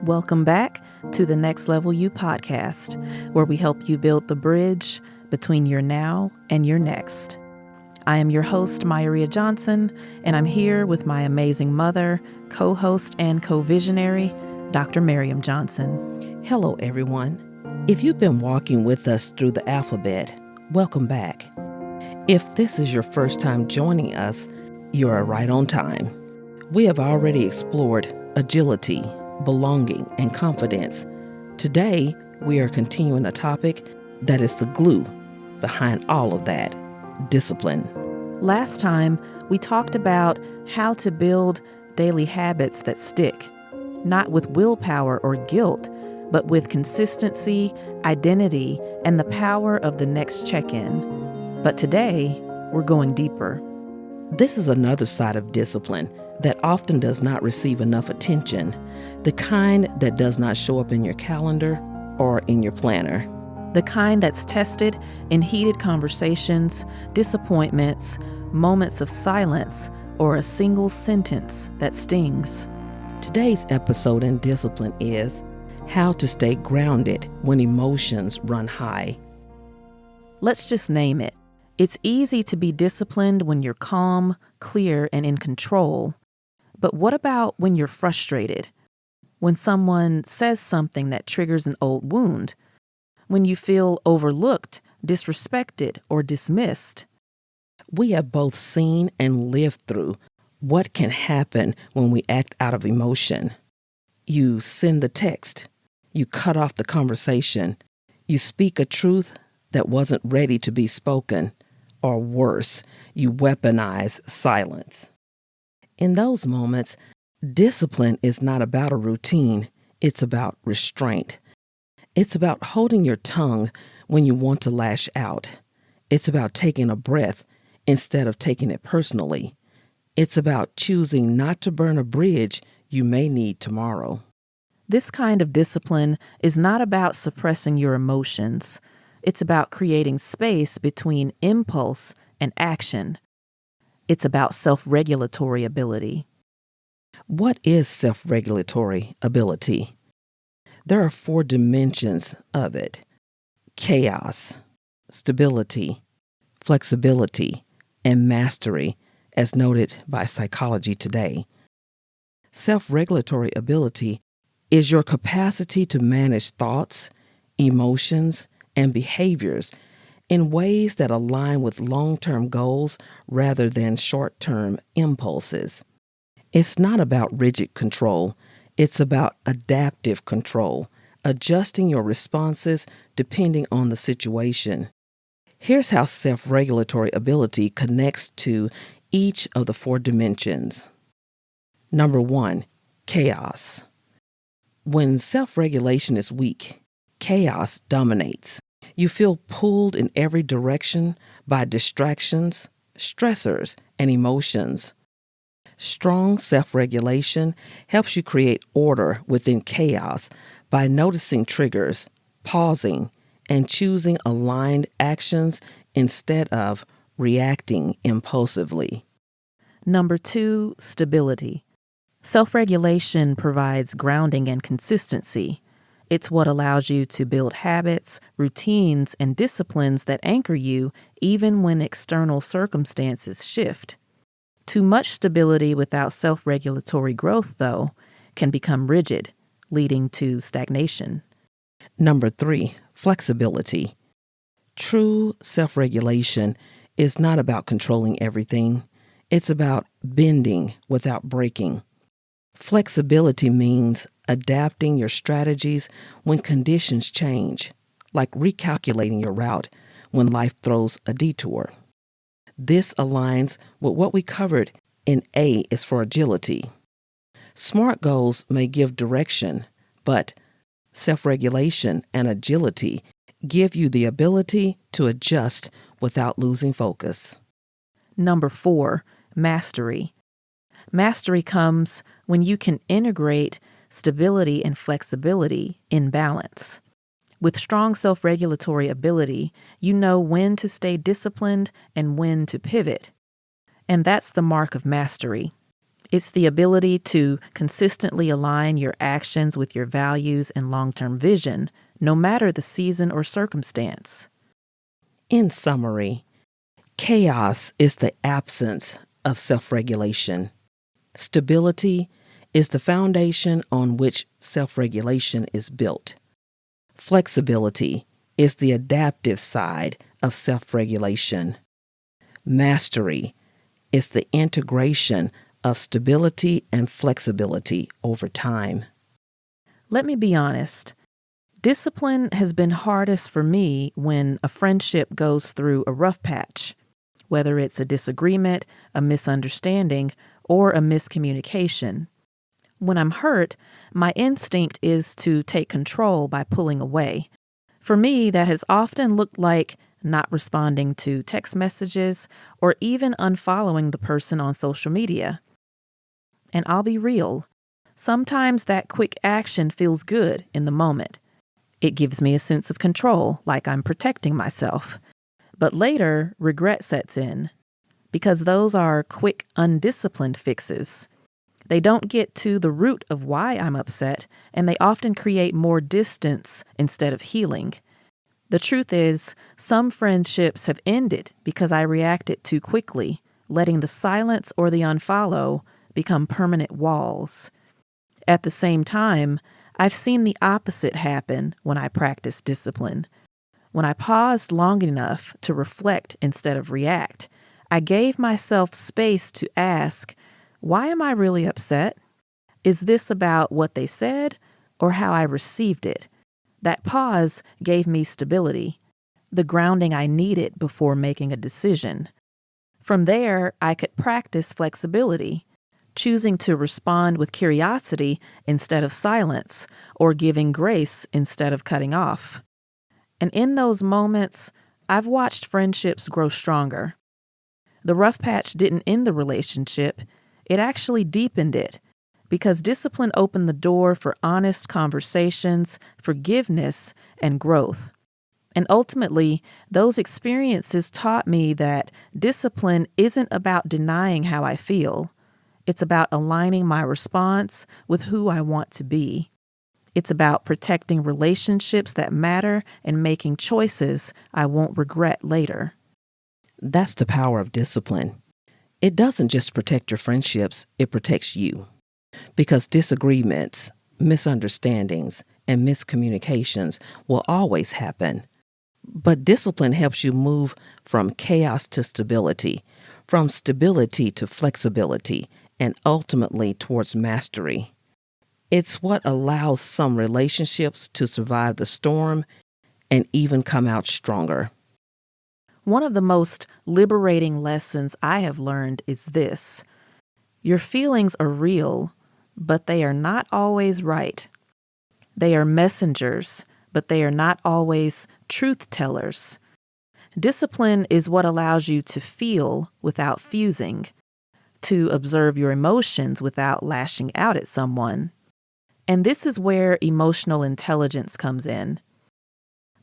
Welcome back to the Next Level You podcast, where we help you build the bridge between your now and your next. I am your host, Mayaria Johnson, and I'm here with my amazing mother, co-host, and co-visionary, Dr. Miriam Johnson. Hello, everyone. If you've been walking with us through the alphabet, welcome back. If this is your first time joining us, you are right on time. We have already explored agility, belonging, and confidence. Today, we are continuing a topic that is the glue behind all of that: discipline. Last time, we talked about how to build daily habits that stick, not with willpower or guilt, but with consistency, identity, and the power of the next check-in. But today, we're going deeper. This is another side of discipline that often does not receive enough attention, the kind that does not show up in your calendar or in your planner. The kind that's tested in heated conversations, disappointments, moments of silence, or a single sentence that stings. Today's episode in discipline is how to stay grounded when emotions run high. Let's just name it. It's easy to be disciplined when you're calm, clear, and in control. But what about when you're frustrated? When someone says something that triggers an old wound? When you feel overlooked, disrespected, or dismissed? We have both seen and lived through what can happen when we act out of emotion. You send the text. You cut off the conversation. You speak a truth that wasn't ready to be spoken. Or worse, you weaponize silence. In those moments, discipline is not about a routine. It's about restraint. It's about holding your tongue when you want to lash out. It's about taking a breath instead of taking it personally. It's about choosing not to burn a bridge you may need tomorrow. This kind of discipline is not about suppressing your emotions. It's about creating space between impulse and action. It's about self-regulatory ability. What is self-regulatory ability? There are 4 dimensions of it: chaos, stability, flexibility, and mastery, as noted by Psychology Today. Self-regulatory ability is your capacity to manage thoughts, emotions, and behaviors in ways that align with long-term goals rather than short-term impulses. It's not about rigid control. It's about adaptive control, adjusting your responses depending on the situation. Here's how self-regulatory ability connects to each of the 4 dimensions. Number 1, chaos. When self-regulation is weak, chaos dominates. You feel pulled in every direction by distractions, stressors, and emotions. Strong self-regulation helps you create order within chaos by noticing triggers, pausing, and choosing aligned actions instead of reacting impulsively. Number 2, stability. Self-regulation provides grounding and consistency. It's what allows you to build habits, routines, and disciplines that anchor you even when external circumstances shift. Too much stability without self-regulatory growth, though, can become rigid, leading to stagnation. Number 3, flexibility. True self-regulation is not about controlling everything. It's about bending without breaking. Flexibility means adapting your strategies when conditions change, like recalculating your route when life throws a detour. This aligns with what we covered in A is for agility. SMART goals may give direction, but self-regulation and agility give you the ability to adjust without losing focus. Number 4, mastery. Mastery comes when you can integrate stability and flexibility in balance. With strong self-regulatory ability, you know when to stay disciplined and when to pivot. And that's the mark of mastery. It's the ability to consistently align your actions with your values and long-term vision, no matter the season or circumstance. In summary, chaos is the absence of self-regulation. Stability is the foundation on which self-regulation is built. Flexibility is the adaptive side of self-regulation. Mastery is the integration of stability and flexibility over time. Let me be honest. Discipline has been hardest for me when a friendship goes through a rough patch, whether it's a disagreement, a misunderstanding, or a miscommunication. When I'm hurt, my instinct is to take control by pulling away. For me, that has often looked like not responding to text messages or even unfollowing the person on social media. And I'll be real, sometimes that quick action feels good in the moment. It gives me a sense of control, like I'm protecting myself. But later, regret sets in, because those are quick, undisciplined fixes. They don't get to the root of why I'm upset, and they often create more distance instead of healing. The truth is, some friendships have ended because I reacted too quickly, letting the silence or the unfollow become permanent walls. At the same time, I've seen the opposite happen when I practice discipline. When I paused long enough to reflect instead of react, I gave myself space to ask, why am I really upset? Is this about what they said or how I received it? That pause gave me stability, the grounding I needed before making a decision. From there, I could practice flexibility, choosing to respond with curiosity instead of silence, or giving grace instead of cutting off. And in those moments, I've watched friendships grow stronger. The rough patch didn't end the relationship, it actually deepened it, because discipline opened the door for honest conversations, forgiveness, and growth. And ultimately, those experiences taught me that discipline isn't about denying how I feel. It's about aligning my response with who I want to be. It's about protecting relationships that matter and making choices I won't regret later. That's the power of discipline. It doesn't just protect your friendships, it protects you. Because disagreements, misunderstandings, and miscommunications will always happen. But discipline helps you move from chaos to stability, from stability to flexibility, and ultimately towards mastery. It's what allows some relationships to survive the storm and even come out stronger. One of the most liberating lessons I have learned is this: your feelings are real, but they are not always right. They are messengers, but they are not always truth tellers. Discipline is what allows you to feel without fusing, to observe your emotions without lashing out at someone. And this is where emotional intelligence comes in.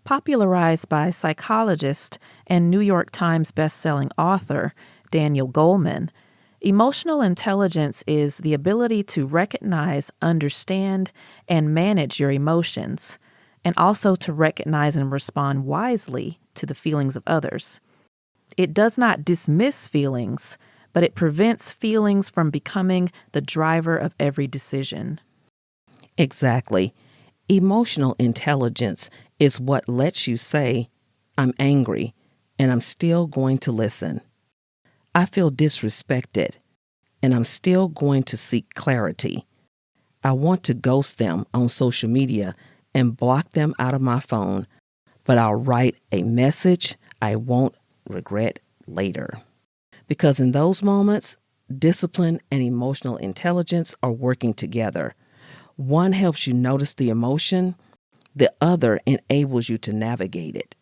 Popularized by psychologist and New York Times bestselling author Daniel Goleman, emotional intelligence is the ability to recognize, understand, and manage your emotions, and also to recognize and respond wisely to the feelings of others. It does not dismiss feelings, but it prevents feelings from becoming the driver of every decision. Exactly. Emotional intelligence is what lets you say, I'm angry, and I'm still going to listen. I feel disrespected, and I'm still going to seek clarity. I want to ghost them on social media and block them out of my phone, but I'll write a message I won't regret later. Because in those moments, discipline and emotional intelligence are working together. One helps you notice the emotion, the other enables you to navigate it.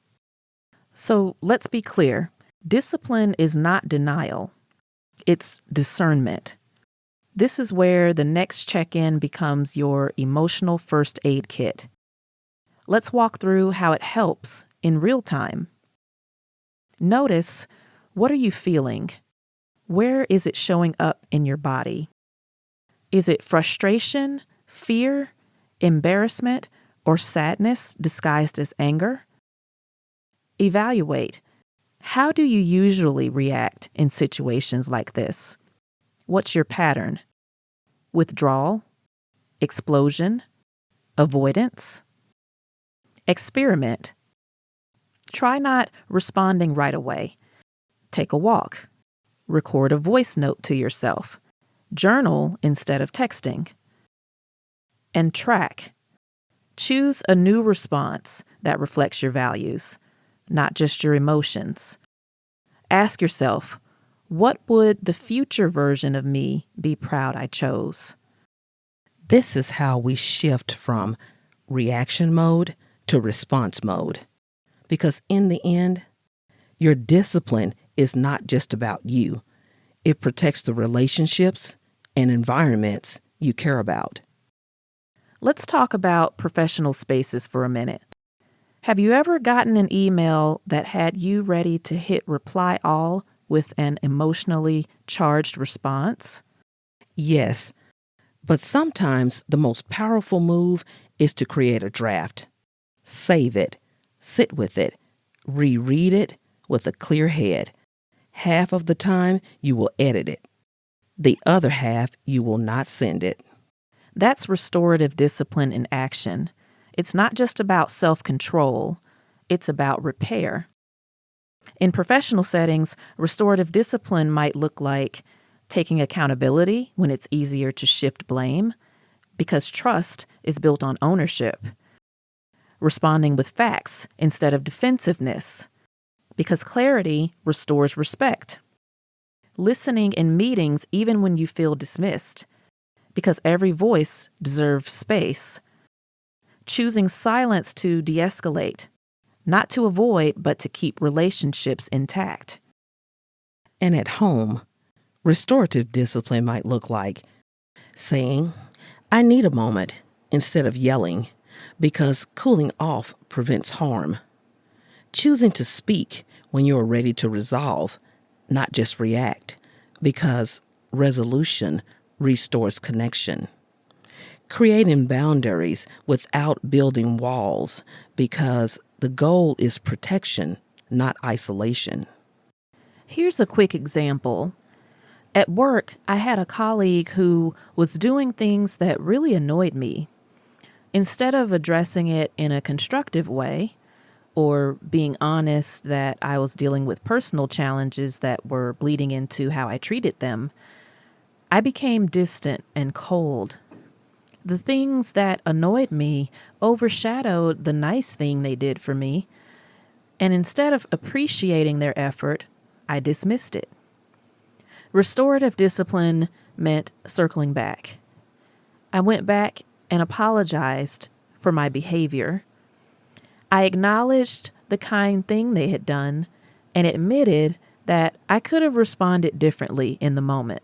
So let's be clear. Discipline is not denial. It's discernment. This is where the next check-in becomes your emotional first aid kit. Let's walk through how it helps in real time. Notice, what are you feeling? Where is it showing up in your body? Is it frustration, fear, embarrassment, or sadness disguised as anger? Evaluate. How do you usually react in situations like this? What's your pattern? Withdrawal, explosion, avoidance? Experiment. Try not responding right away. Take a walk. Record a voice note to yourself. Journal instead of texting. And track. Choose a new response that reflects your values, not just your emotions. Ask yourself, what would the future version of me be proud I chose? This is how we shift from reaction mode to response mode. Because in the end, your discipline is not just about you. It protects the relationships and environments you care about. Let's talk about professional spaces for a minute. Have you ever gotten an email that had you ready to hit reply all with an emotionally charged response? Yes, but sometimes the most powerful move is to create a draft. Save it, sit with it, reread it with a clear head. Half of the time you will edit it. The other half you will not send it. That's restorative discipline in action. It's not just about self-control, it's about repair. In professional settings, restorative discipline might look like taking accountability when it's easier to shift blame, because trust is built on ownership. Responding with facts instead of defensiveness, because clarity restores respect. Listening in meetings even when you feel dismissed, because every voice deserves space. Choosing silence to de-escalate, not to avoid, but to keep relationships intact. And at home, restorative discipline might look like saying, I need a moment, instead of yelling, because cooling off prevents harm. Choosing to speak when you are ready to resolve, not just react, because resolution restores connection. Creating boundaries without building walls, because the goal is protection, not isolation. Here's a quick example. At work, I had a colleague who was doing things that really annoyed me. Instead of addressing it in a constructive way, or being honest that I was dealing with personal challenges that were bleeding into how I treated them, I became distant and cold. The things that annoyed me overshadowed the nice thing they did for me, and instead of appreciating their effort, I dismissed it. Restorative discipline meant circling back. I went back and apologized for my behavior. I acknowledged the kind thing they had done and admitted that I could have responded differently in the moment.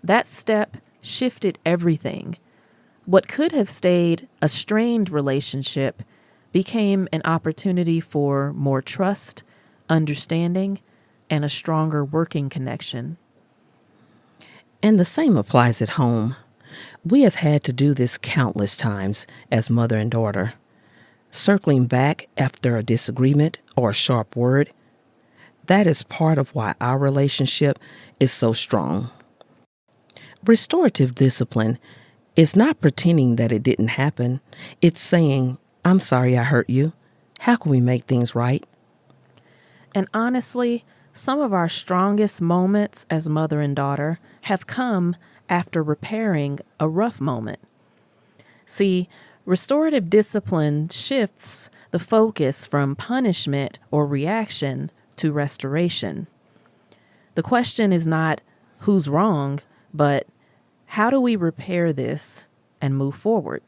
That step shifted everything. What could have stayed a strained relationship became an opportunity for more trust, understanding, and a stronger working connection. And the same applies at home. We have had to do this countless times as mother and daughter. Circling back after a disagreement or a sharp word, that is part of why our relationship is so strong. Restorative discipline is not pretending that it didn't happen. It's saying, I'm sorry I hurt you. How can we make things right? And honestly, some of our strongest moments as mother and daughter have come after repairing a rough moment. See, restorative discipline shifts the focus from punishment or reaction to restoration. The question is not who's wrong, but how do we repair this and move forward?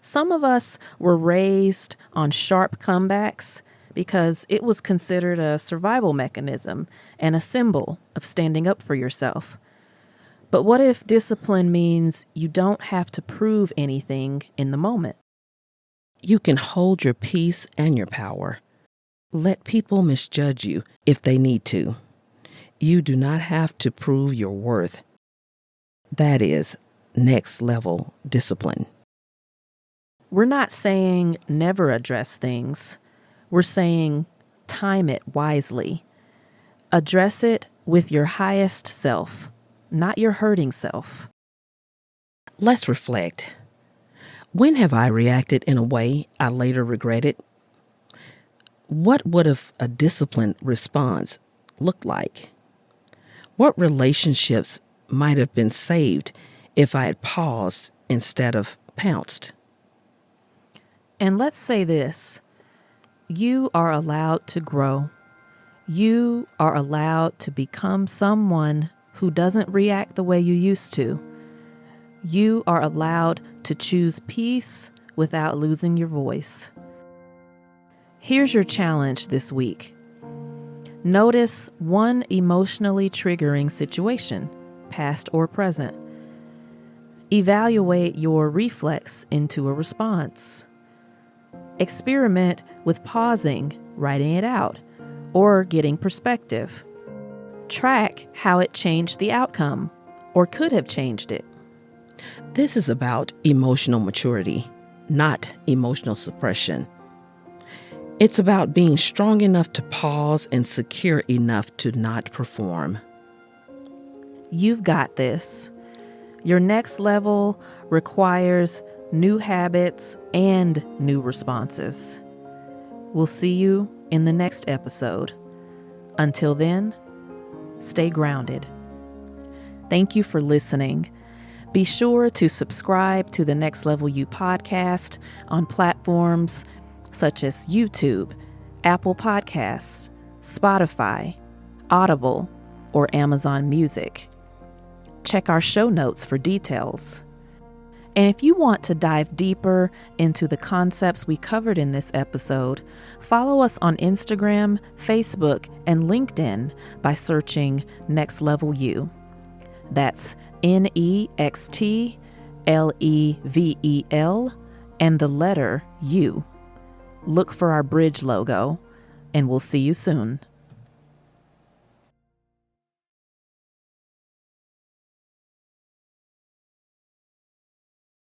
Some of us were raised on sharp comebacks because it was considered a survival mechanism and a symbol of standing up for yourself. But what if discipline means you don't have to prove anything in the moment? You can hold your peace and your power. Let people misjudge you if they need to. You do not have to prove your worth. That is next level discipline. We're not saying never address things. We're saying time it wisely. Address it with your highest self, not your hurting self. Let's reflect. When have I reacted in a way I later regretted? What would have a disciplined response looked like? What relationships might have been saved if I had paused instead of pounced? And let's say this: you are allowed to grow. You are allowed to become someone who doesn't react the way you used to. You are allowed to choose peace without losing your voice. Here's your challenge this week. Notice one emotionally triggering situation, past or present. Evaluate your reflex into a response. Experiment with pausing, writing it out, or getting perspective. Track how it changed the outcome, or could have changed it. This is about emotional maturity, not emotional suppression. It's about being strong enough to pause and secure enough to not perform. You've got this. Your next level requires new habits and new responses. We'll see you in the next episode. Until then, stay grounded. Thank you for listening. Be sure to subscribe to the Next Level You podcast on platforms such as YouTube, Apple Podcasts, Spotify, Audible, or Amazon Music. Check our show notes for details. And if you want to dive deeper into the concepts we covered in this episode, follow us on Instagram, Facebook, and LinkedIn by searching Next Level You. That's NEXTLEVEL and the letter U. Look for our bridge logo, and we'll see you soon.